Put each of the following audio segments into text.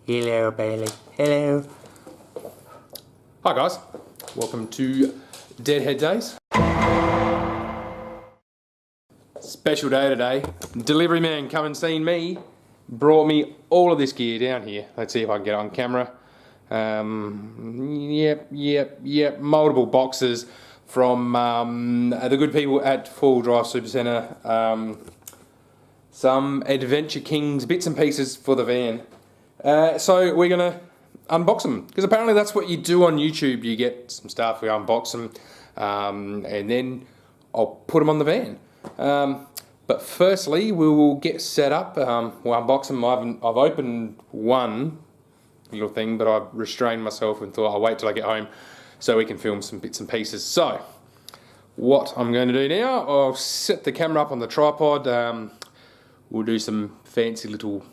Hello, Bailey. Hello. Hi guys, welcome to DedHed Days. Special day today. Delivery man come and seen me, brought me all of this gear down here. Let's see if I can get it on camera. Yep, multiple boxes from the good people at 4wdsupacentre. Some Adventure Kings bits and pieces for the van. So we're gonna unbox them, because apparently that's what you do on YouTube. You get some stuff, we unbox them, and then I'll put them on the van. But firstly, we will get set up. We'll unbox them. I've opened one little thing, but I've restrained myself and thought I'll wait till I get home so we can film some bits and pieces. So what I'm going to do now, I'll set the camera up on the tripod. We'll do some fancy little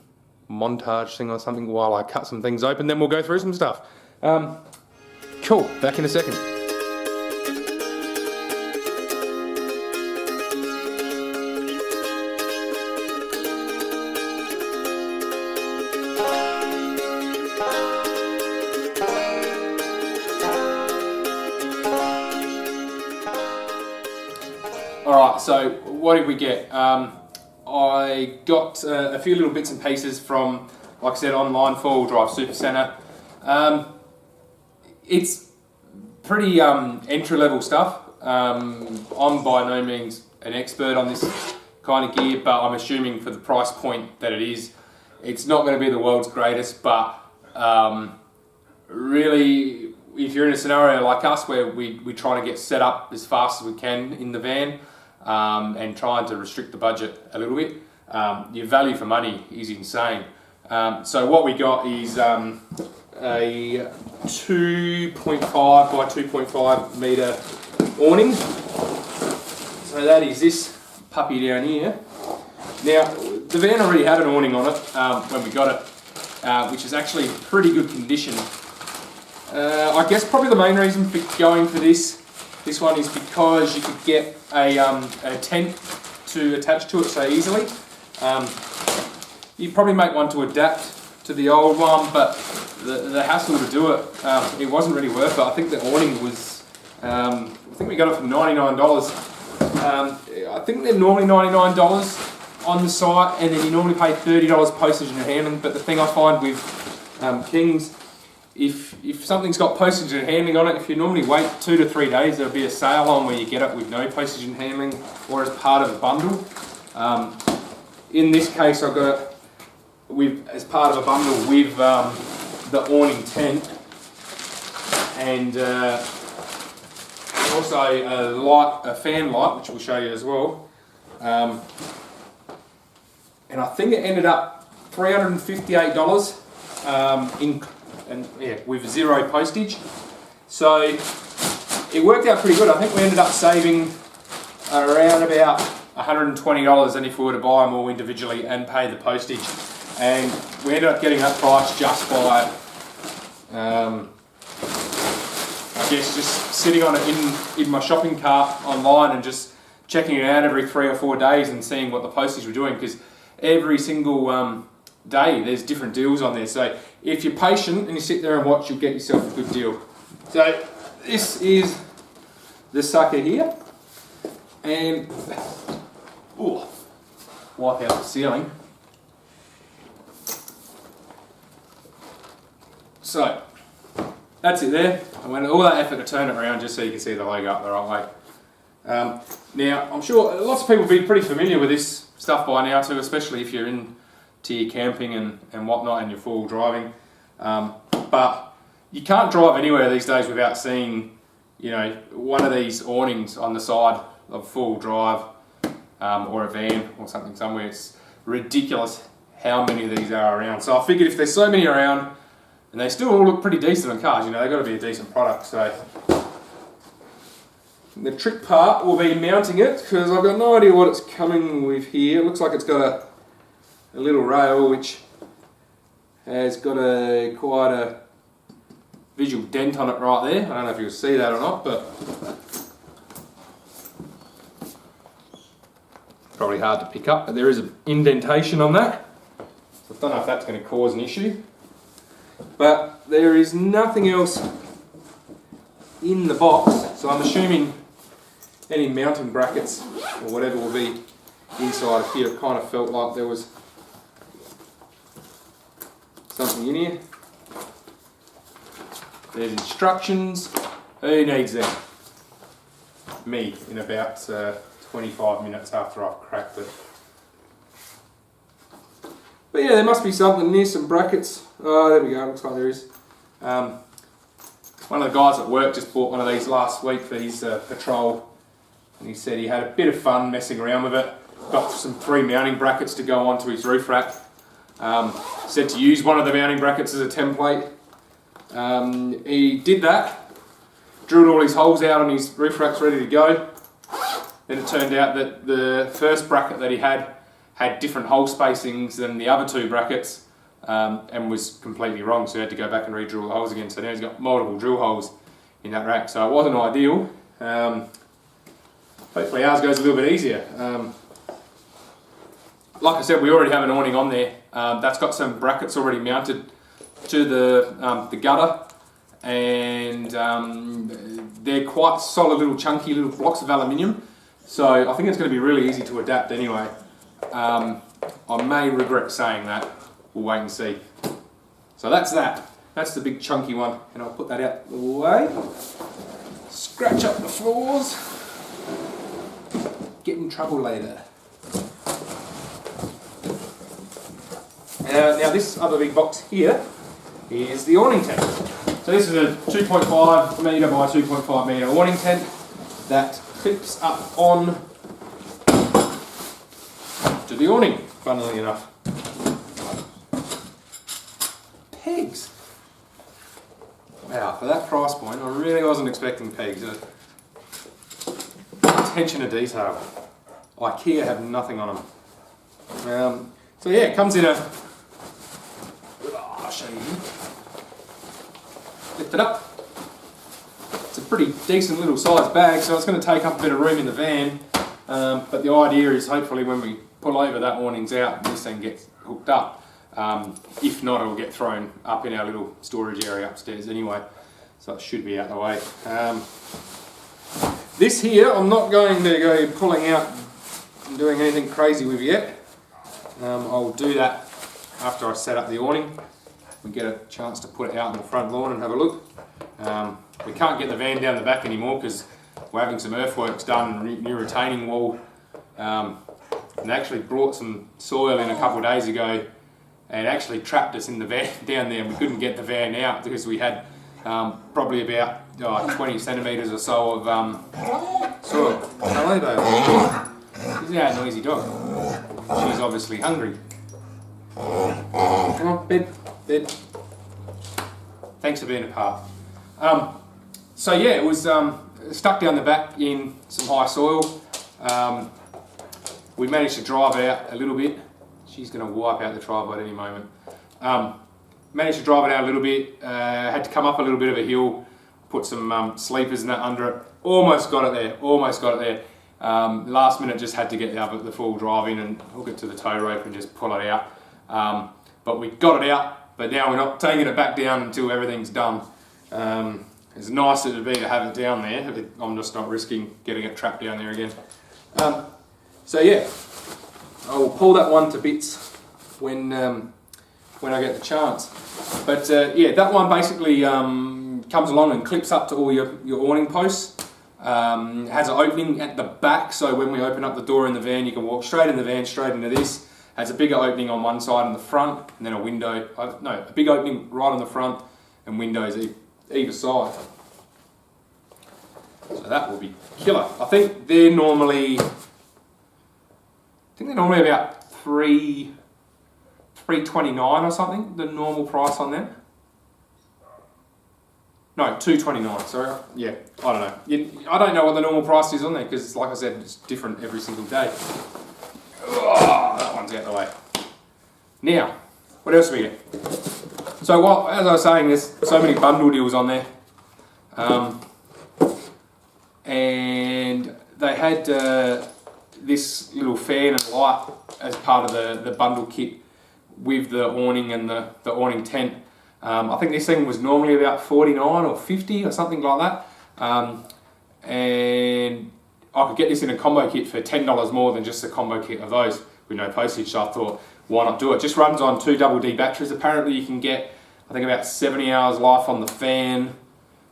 montage thing or something while I cut some things open, then we'll go through some stuff. Cool, back in a second. Alright, so what did we get? I got a few little bits and pieces from, like I said, online 4wdsupacentre. It's pretty entry-level stuff. I'm by no means an expert on this kind of gear, but I'm assuming for the price point that it is, it's not going to be the world's greatest, but really, if you're in a scenario like us where we're trying to get set up as fast as we can in the van, and trying to restrict the budget a little bit, your value for money is insane. So what we got is a 2.5 by 2.5 metre awning. So that is this puppy down here. Now, the van already had an awning on it when we got it, which is actually in pretty good condition. I guess probably the main reason for going for this one is because you could get a tent to attach to it so easily. You'd probably make one to adapt to the old one, but the hassle to do it, it wasn't really worth it. I think the awning was, I think we got it for $99. I think they're normally $99 on the site, and then you normally pay $30 postage and handling. But the thing I find with Kings, if something's got postage and handling on it, if you normally wait 2 to 3 days, there'll be a sale on where you get it with no postage and handling or as part of a bundle. In this case, I got it as part of a bundle with the awning tent, and also a fan light, which we'll show you as well. And I think it ended up $358 with zero postage. So it worked out pretty good. I think we ended up saving around about $120, and if we were to buy them all individually and pay the postage, and we ended up getting that price just by I guess just sitting on it in my shopping cart online and just checking it out every 3 or 4 days and seeing what the postage were doing, because every single day there's different deals on there. So if you're patient and you sit there and watch, you'll get yourself a good deal. So this is the sucker here, and wipe out the ceiling. So that's it there. I went all that effort to turn it around just so you can see the logo up the right way. Now, I'm sure lots of people will be pretty familiar with this stuff by now too, especially if you're into your camping and whatnot and you're full driving. But you can't drive anywhere these days without seeing, one of these awnings on the side of full drive, or a van or something somewhere. It's ridiculous how many of these are around. So I figured if there's so many around, and they still all look pretty decent on cars, they've got to be a decent product. So the trick part will be mounting it, because I've got no idea what it's coming with here. It looks like it's got a little rail which has got quite a visual dent on it right there. I don't know if you'll see that or not, but probably hard to pick up, but there is an indentation on that. So I don't know if that's going to cause an issue. but there is nothing else in the box, so I'm assuming any mounting brackets or whatever will be inside of here. It kind of felt like there was something in here. There's instructions. Who needs them? Me, in about 25 minutes after I've cracked it. But yeah, there must be something near some brackets. Oh, there we go, looks like there is. One of the guys at work just bought one of these last week for his patrol, and he said he had a bit of fun messing around with it. Got some 3 mounting brackets to go onto his roof rack. Said to use one of the mounting brackets as a template. He did that, drilled all his holes out on his roof racks ready to go. Then it turned out that the first bracket that he had different hole spacings than the other 2 brackets, and was completely wrong, so he had to go back and re-drill the holes again. So now he's got multiple drill holes in that rack, so it wasn't ideal. Hopefully ours goes a little bit easier. Like I said, we already have an awning on there. That's got some brackets already mounted to the gutter, and they're quite solid little chunky little blocks of aluminium, so I think it's going to be really easy to adapt anyway. I may regret saying that. We'll wait and see. So that's that. That's the big chunky one, and I'll put that out the way. Scratch up the floors. Get in trouble later. Now this other big box here is the awning tent. So this is a 2.5 metre by 2.5 metre awning tent that clips up on to the awning, funnily enough. Pegs. Wow, for that price point, I really wasn't expecting pegs. Attention to detail. IKEA have nothing on them. So yeah, it comes in a... I'll show you. Lift it up. It's a pretty decent little sized bag, so it's going to take up a bit of room in the van. But the idea is hopefully when we pull over, that awning's out, this thing gets hooked up. If not, it'll get thrown up in our little storage area upstairs anyway, so it should be out of the way. This here, I'm not going to go pulling out and doing anything crazy with yet. I'll do that after I set up the awning. We get a chance to put it out on the front lawn and have a look. We can't get the van down the back anymore because we're having some earthworks done, new retaining wall. And they actually brought some soil in a couple of days ago and actually trapped us in the van down there, and we couldn't get the van out because we had probably about 20 centimetres or so of soil. Hello, baby. She's a noisy dog. She's obviously hungry. Come on, bed. Thanks for being a part. So yeah, it was stuck down the back in some high soil. We managed to drive out a little bit. She's going to wipe out the tripod any moment. Managed to drive it out a little bit. Had to come up a little bit of a hill, put some sleepers and that under it. Almost got it there. Last minute just had to get the full drive in and hook it to the tow rope and just pull it out. But we got it out, but now we're not taking it back down until everything's done. As nice as it would be to have it down there, I'm just not risking getting it trapped down there again. So yeah, I will pull that one to bits when I get the chance. But yeah, that one basically comes along and clips up to all your awning posts. Has an opening at the back, so when we open up the door in the van, you can walk straight in the van, straight into this. Has a bigger opening on one side in the front, and then a window, a big opening right on the front, and windows either side. So that will be killer. I think they're normally about $3.29 or something, the normal price on them. No, $2.29, sorry. Yeah, I don't know. I don't know what the normal price is on there because, like I said, it's different every single day. Oh, that one's out of the way. Now, what else do we get? So, as I was saying, there's so many bundle deals on there. And they had this little fan and light as part of the bundle kit with the awning and the awning tent. I think this thing was normally about 49 or 50 or something like that. And I could get this in a combo kit for $10 more than just a combo kit of those with no postage. So I thought, why not do it? Just runs on 2 double D batteries. Apparently you can get, I think, about 70 hours life on the fan,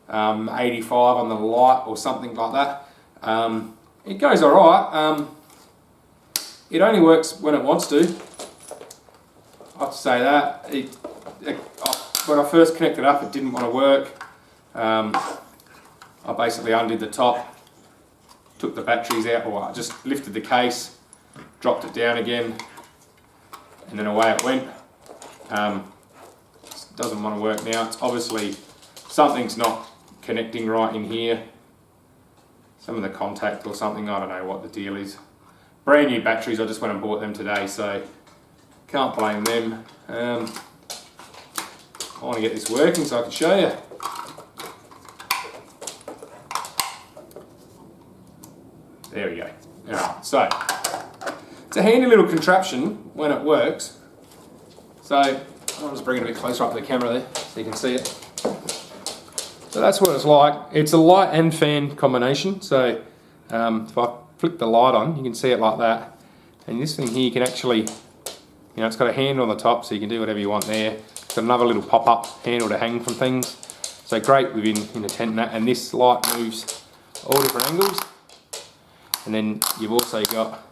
85 on the light or something like that. It goes alright. It only works when it wants to. I have to say that. When I first connected up, it didn't want to work. I basically undid the top, took the batteries out, or I just lifted the case, dropped it down again, and then away it went. It doesn't want to work now. It's obviously something's not connecting right in here. Some of the contact or something, I don't know what the deal is. Brand new batteries, I just went and bought them today, so can't blame them. I want to get this working so I can show you. There we go. Alright, so it's a handy little contraption when it works. So I'll just bring it a bit closer up to the camera there so you can see it. So that's what it's like. It's a light and fan combination. So if I flick the light on, you can see it like that. And this thing here, you can actually, it's got a handle on the top, so you can do whatever you want there. It's got another little pop-up handle to hang from things. So great within in a tent and that. And this light moves all different angles. And then you've also got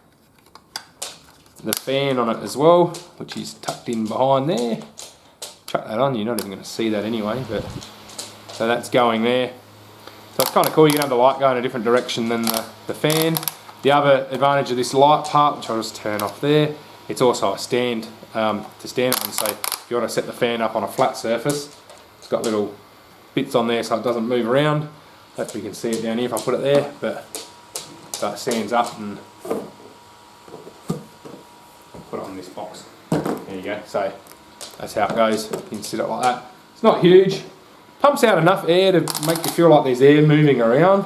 the fan on it as well, which is tucked in behind there. Chuck that on, you're not even going to see that anyway, but so that's going there. So it's kind of cool, you can have the light go in a different direction than the fan. The other advantage of this light part, which I'll just turn off there, it's also a stand to stand on. So if you want to set the fan up on a flat surface, it's got little bits on there so it doesn't move around. Hopefully you can see it down here if I put it there, but so it stands up and put it on this box. There you go. So that's how it goes. You can sit it like that. It's not huge. Pumps out enough air to make you feel like there's air moving around.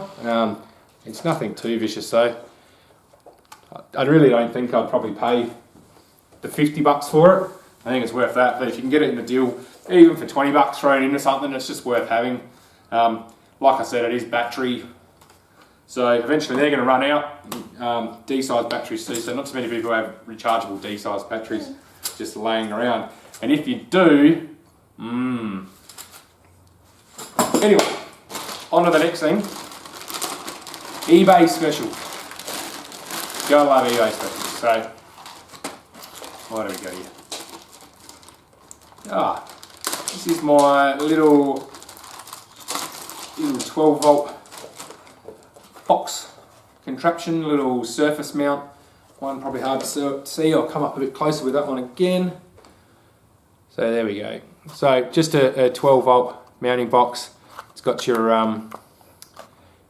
It's nothing too vicious though. I really don't think I'd probably pay the $50 for it. I think it's worth that. But if you can get it in a deal, even for $20 thrown into something, it's just worth having. Like I said, it is battery. So eventually they're going to run out. D-size batteries too, so not too many people have rechargeable D-size batteries just laying around. And if you do, Anyway, on to the next thing. eBay special. Gotta love eBay specials. So, where do we go here? This is my little 12 volt box contraption, little surface mount one, probably hard to see. I'll come up a bit closer with that one again. So there we go. So just a 12 volt mounting box. It's got your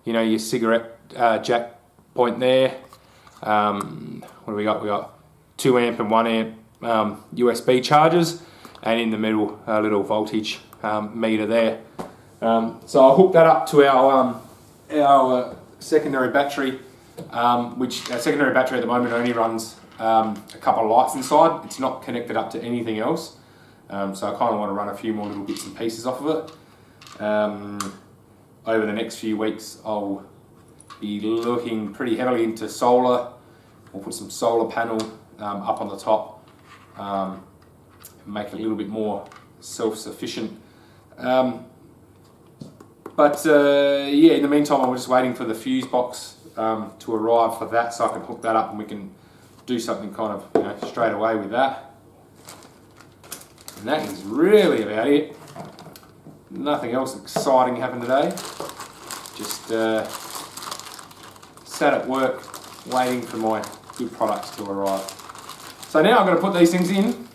your cigarette jack point there. What do we got? We got 2 amp and 1 amp USB chargers, and in the middle a little voltage meter there. So I'll hook that up to our secondary battery, which our secondary battery at the moment only runs a couple of lights inside. It's not connected up to anything else. So I kind of want to run a few more little bits and pieces off of it. Over the next few weeks I'll be looking pretty heavily into solar. We'll put some solar panel up on the top, make it a little bit more self-sufficient. But in the meantime I'm just waiting for the fuse box to arrive for that, so I can hook that up and we can do something kind of straight away with that. And that is really about it. Nothing else exciting happened today. Just sat at work waiting for my good products to arrive. So now I'm going to put these things in.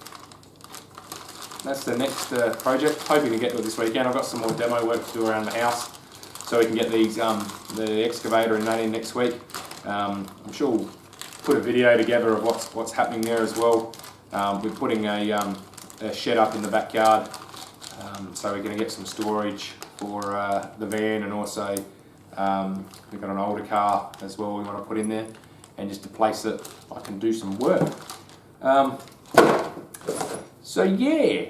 That's the next project. Hoping to get to it this weekend. I've got some more demo work to do around the house, so we can get these the excavator and that in next week. I'm sure we'll put a video together of what's happening there as well. We're putting a shed up in the backyard, so we're going to get some storage for the van, and also we've got an older car as well we want to put in there, and just a place that I can do some work. So yeah,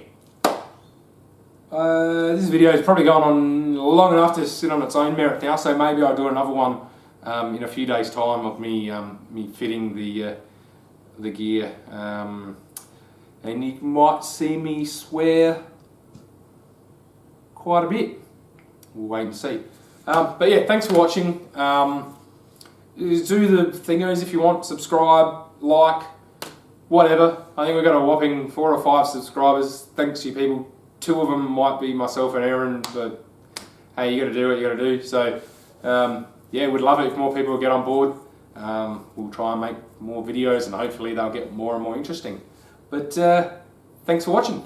This video is probably gone on long enough to sit on its own merit now, so maybe I'll do another one in a few days' time of me me fitting the gear, and you might see me swear quite a bit. We'll wait and see. But yeah, thanks for watching. Do the thingos if you want, subscribe, like, whatever. I think we've got a whopping 4 or 5 subscribers. Thanks to you people. 2 of them might be myself and Aaron, but hey, you got to do what you got to do. So yeah, we'd love it if more people get on board. We'll try and make more videos, and hopefully they'll get more and more interesting. But thanks for watching.